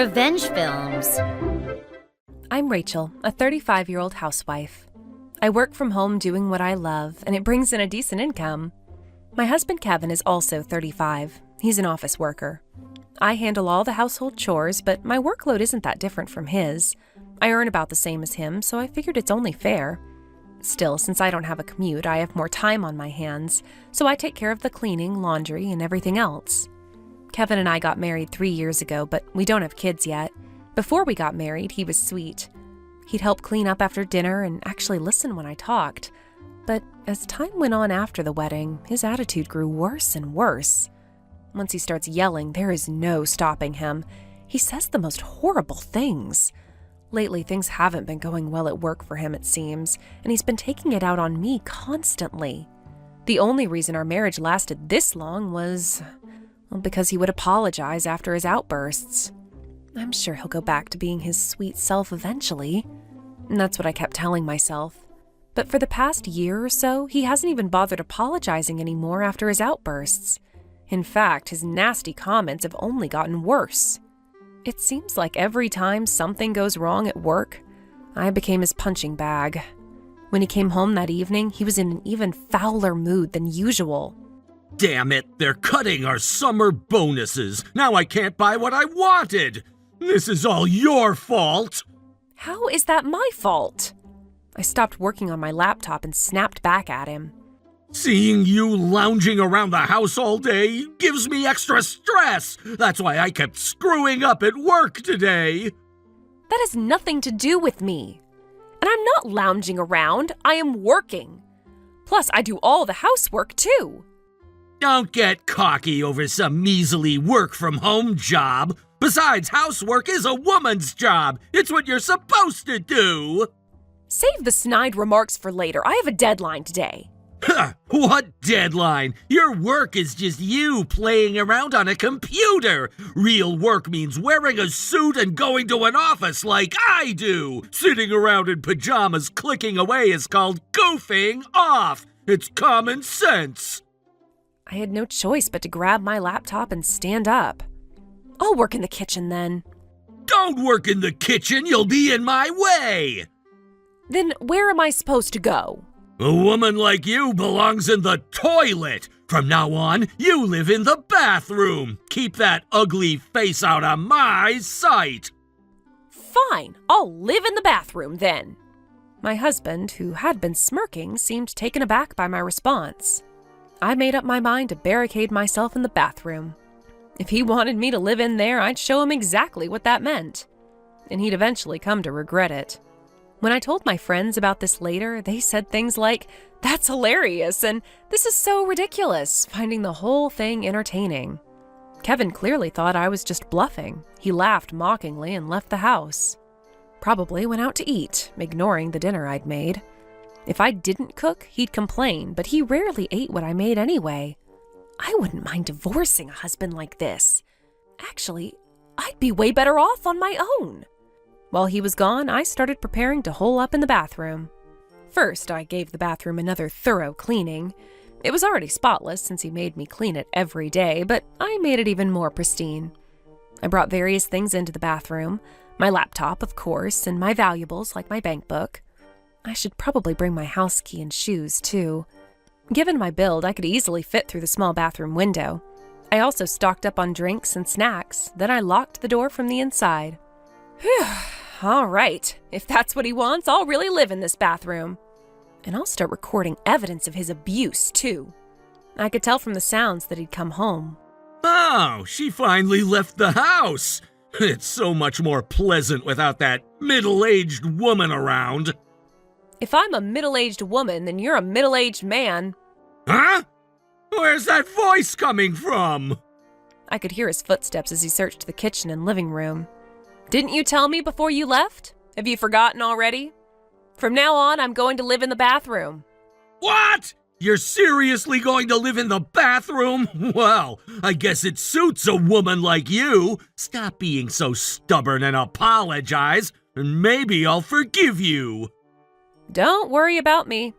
Revenge films. I'm Rachel, a 35-year-old housewife. I work from home doing what I love, and it brings in a decent income. My husband Kevin is also 35. He's an office worker. I handle all the household chores, but my workload isn't that different from his. I earn about the same as him, so I figured it's only fair. Still, since I don't have a commute, I have more time on my hands, so I take care of the cleaning, laundry, and everything else. Kevin and I got married 3 years ago, but we don't have kids yet. Before we got married, he was sweet. He'd help clean up after dinner and actually listen when I talked. But as time went on after the wedding, his attitude grew worse and worse. Once he starts yelling, there is no stopping him. He says the most horrible things. Lately, things haven't been going well at work for him, it seems, and he's been taking it out on me constantly. The only reason our marriage lasted this long was, well, because he would apologize after his outbursts. I'm sure he'll go back to being his sweet self eventually. And that's what I kept telling myself. But for the past year or so, he hasn't even bothered apologizing anymore after his outbursts. In fact, his nasty comments have only gotten worse. It seems like every time something goes wrong at work, I became his punching bag. When he came home that evening, he was in an even fouler mood than usual. Damn it, they're cutting our summer bonuses. Now I can't buy what I wanted. This is all your fault. How is that my fault? I stopped working on my laptop and snapped back at him. Seeing you lounging around the house all day gives me extra stress. That's why I kept screwing up at work today. That has nothing to do with me. And I'm not lounging around, I am working. Plus, I do all the housework too. Don't get cocky over some measly work-from-home job. Besides, housework is a woman's job. It's what you're supposed to do. Save the snide remarks for later. I have a deadline today. Huh, what deadline? Your work is just you playing around on a computer. Real work means wearing a suit and going to an office like I do. Sitting around in pajamas clicking away is called goofing off. It's common sense. I had no choice but to grab my laptop and stand up. I'll work in the kitchen then. Don't work in the kitchen, you'll be in my way. Then where am I supposed to go? A woman like you belongs in the toilet. From now on, you live in the bathroom. Keep that ugly face out of my sight. Fine, I'll live in the bathroom then. My husband, who had been smirking, seemed taken aback by my response. I made up my mind to barricade myself in the bathroom. If he wanted me to live in there, I'd show him exactly what that meant. And he'd eventually come to regret it. When I told my friends about this later, they said things like, "That's hilarious," and "This is so ridiculous," finding the whole thing entertaining. Kevin clearly thought I was just bluffing. He laughed mockingly and left the house. Probably went out to eat, ignoring the dinner I'd made. If I didn't cook, he'd complain, but he rarely ate what I made anyway. I wouldn't mind divorcing a husband like this. Actually, I'd be way better off on my own. While he was gone, I started preparing to hole up in the bathroom. First, I gave the bathroom another thorough cleaning. It was already spotless since he made me clean it every day, but I made it even more pristine. I brought various things into the bathroom. My laptop, of course, and my valuables like my bank book. I should probably bring my house key and shoes, too. Given my build, I could easily fit through the small bathroom window. I also stocked up on drinks and snacks, then I locked the door from the inside. Whew. All right, if that's what he wants, I'll really live in this bathroom. And I'll start recording evidence of his abuse, too. I could tell from the sounds that he'd come home. Oh, she finally left the house. It's so much more pleasant without that middle-aged woman around. If I'm a middle-aged woman, then you're a middle-aged man. Huh? Where's that voice coming from? I could hear his footsteps as he searched the kitchen and living room. Didn't you tell me before you left? Have you forgotten already? From now on, I'm going to live in the bathroom. What? You're seriously going to live in the bathroom? Well, I guess it suits a woman like you. Stop being so stubborn and apologize, and maybe I'll forgive you. Don't worry about me.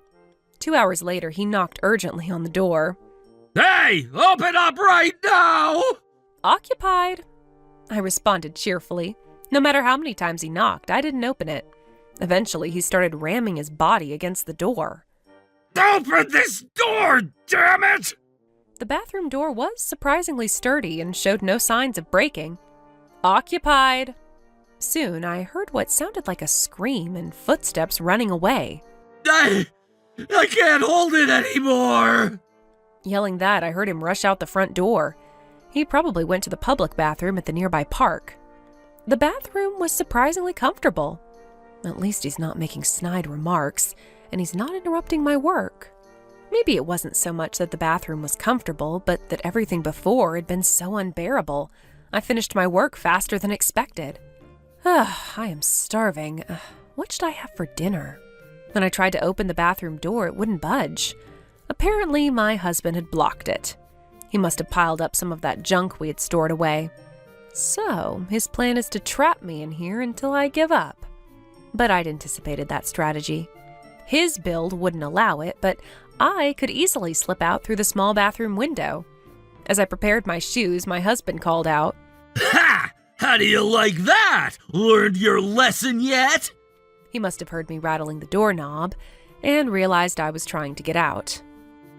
2 hours later, he knocked urgently on the door. Hey, open up right now! Occupied. I responded cheerfully. No matter how many times he knocked, I didn't open it. Eventually, he started ramming his body against the door. Open this door, damn it! The bathroom door was surprisingly sturdy and showed no signs of breaking. Occupied. Soon, I heard what sounded like a scream and footsteps running away. I can't hold it anymore! Yelling that, I heard him rush out the front door. He probably went to the public bathroom at the nearby park. The bathroom was surprisingly comfortable. At least he's not making snide remarks, and he's not interrupting my work. Maybe it wasn't so much that the bathroom was comfortable, but that everything before had been so unbearable. I finished my work faster than expected. I am starving. What should I have for dinner? When I tried to open the bathroom door, it wouldn't budge. Apparently, my husband had blocked it. He must have piled up some of that junk we had stored away. So, his plan is to trap me in here until I give up. But I'd anticipated that strategy. His build wouldn't allow it, but I could easily slip out through the small bathroom window. As I prepared my shoes, my husband called out, Ha! How do you like that? Learned your lesson yet? He must have heard me rattling the doorknob and realized I was trying to get out.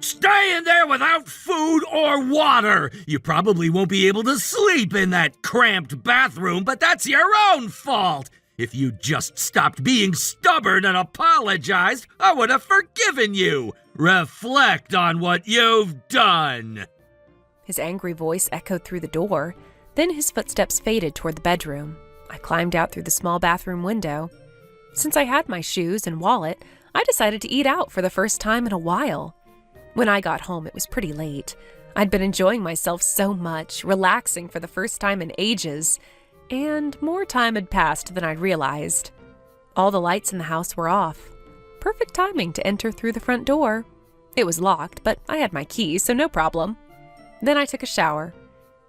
Stay in there without food or water! You probably won't be able to sleep in that cramped bathroom, but that's your own fault! If you just stopped being stubborn and apologized, I would have forgiven you! Reflect on what you've done! His angry voice echoed through the door. Then his footsteps faded toward the bedroom. I climbed out through the small bathroom window. Since I had my shoes and wallet, I decided to eat out for the first time in a while. When I got home, it was pretty late. I'd been enjoying myself so much, relaxing for the first time in ages, and more time had passed than I'd realized. All the lights in the house were off. Perfect timing to enter through the front door. It was locked, but I had my key, so no problem. Then I took a shower.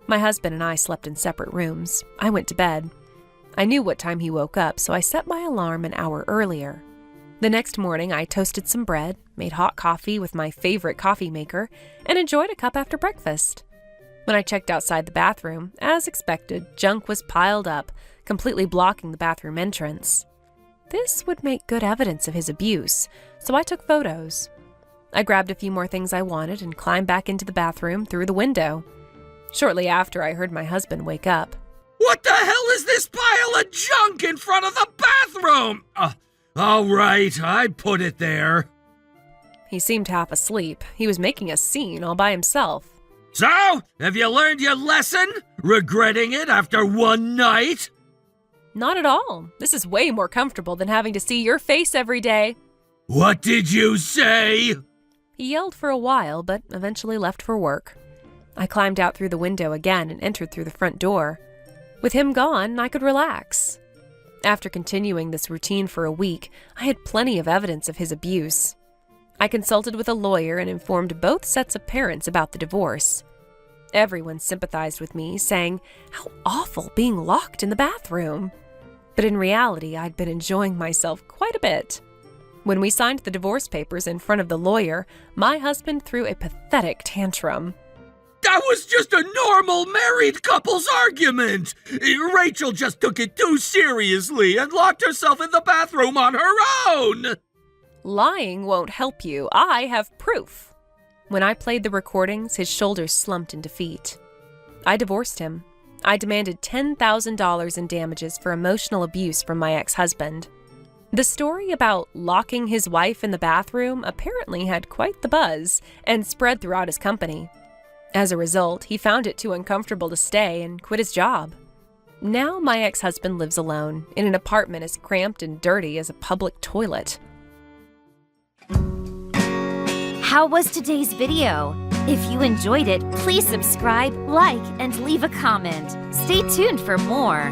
My husband and I slept in separate rooms. I went to bed. I knew what time he woke up, so I set my alarm an hour earlier. The next morning, I toasted some bread, made hot coffee with my favorite coffee maker, and enjoyed a cup after breakfast. When I checked outside the bathroom, as expected, junk was piled up, completely blocking the bathroom entrance. This would make good evidence of his abuse, so I took photos. I grabbed a few more things I wanted and climbed back into the bathroom through the window. Shortly after, I heard my husband wake up. What the hell is this pile of junk in front of the bathroom? All right, I put it there. He seemed half asleep. He was making a scene all by himself. So, have you learned your lesson? Regretting it after one night? Not at all. This is way more comfortable than having to see your face every day. What did you say? He yelled for a while, but eventually left for work. I climbed out through the window again and entered through the front door. With him gone, I could relax. After continuing this routine for a week, I had plenty of evidence of his abuse. I consulted with a lawyer and informed both sets of parents about the divorce. Everyone sympathized with me, saying how awful being locked in the bathroom. But in reality, I'd been enjoying myself quite a bit. When we signed the divorce papers in front of the lawyer, my husband threw a pathetic tantrum. That was just a normal married couple's argument. Rachel just took it too seriously and locked herself in the bathroom on her own. Lying won't help you. I have proof. When I played the recordings, his shoulders slumped in defeat. I divorced him. I demanded $10,000 in damages for emotional abuse from my ex-husband. The story about locking his wife in the bathroom apparently had quite the buzz and spread throughout his company. As a result, he found it too uncomfortable to stay and quit his job. Now my ex-husband lives alone in an apartment as cramped and dirty as a public toilet. How was today's video? If you enjoyed it, please subscribe, like, and leave a comment. Stay tuned for more.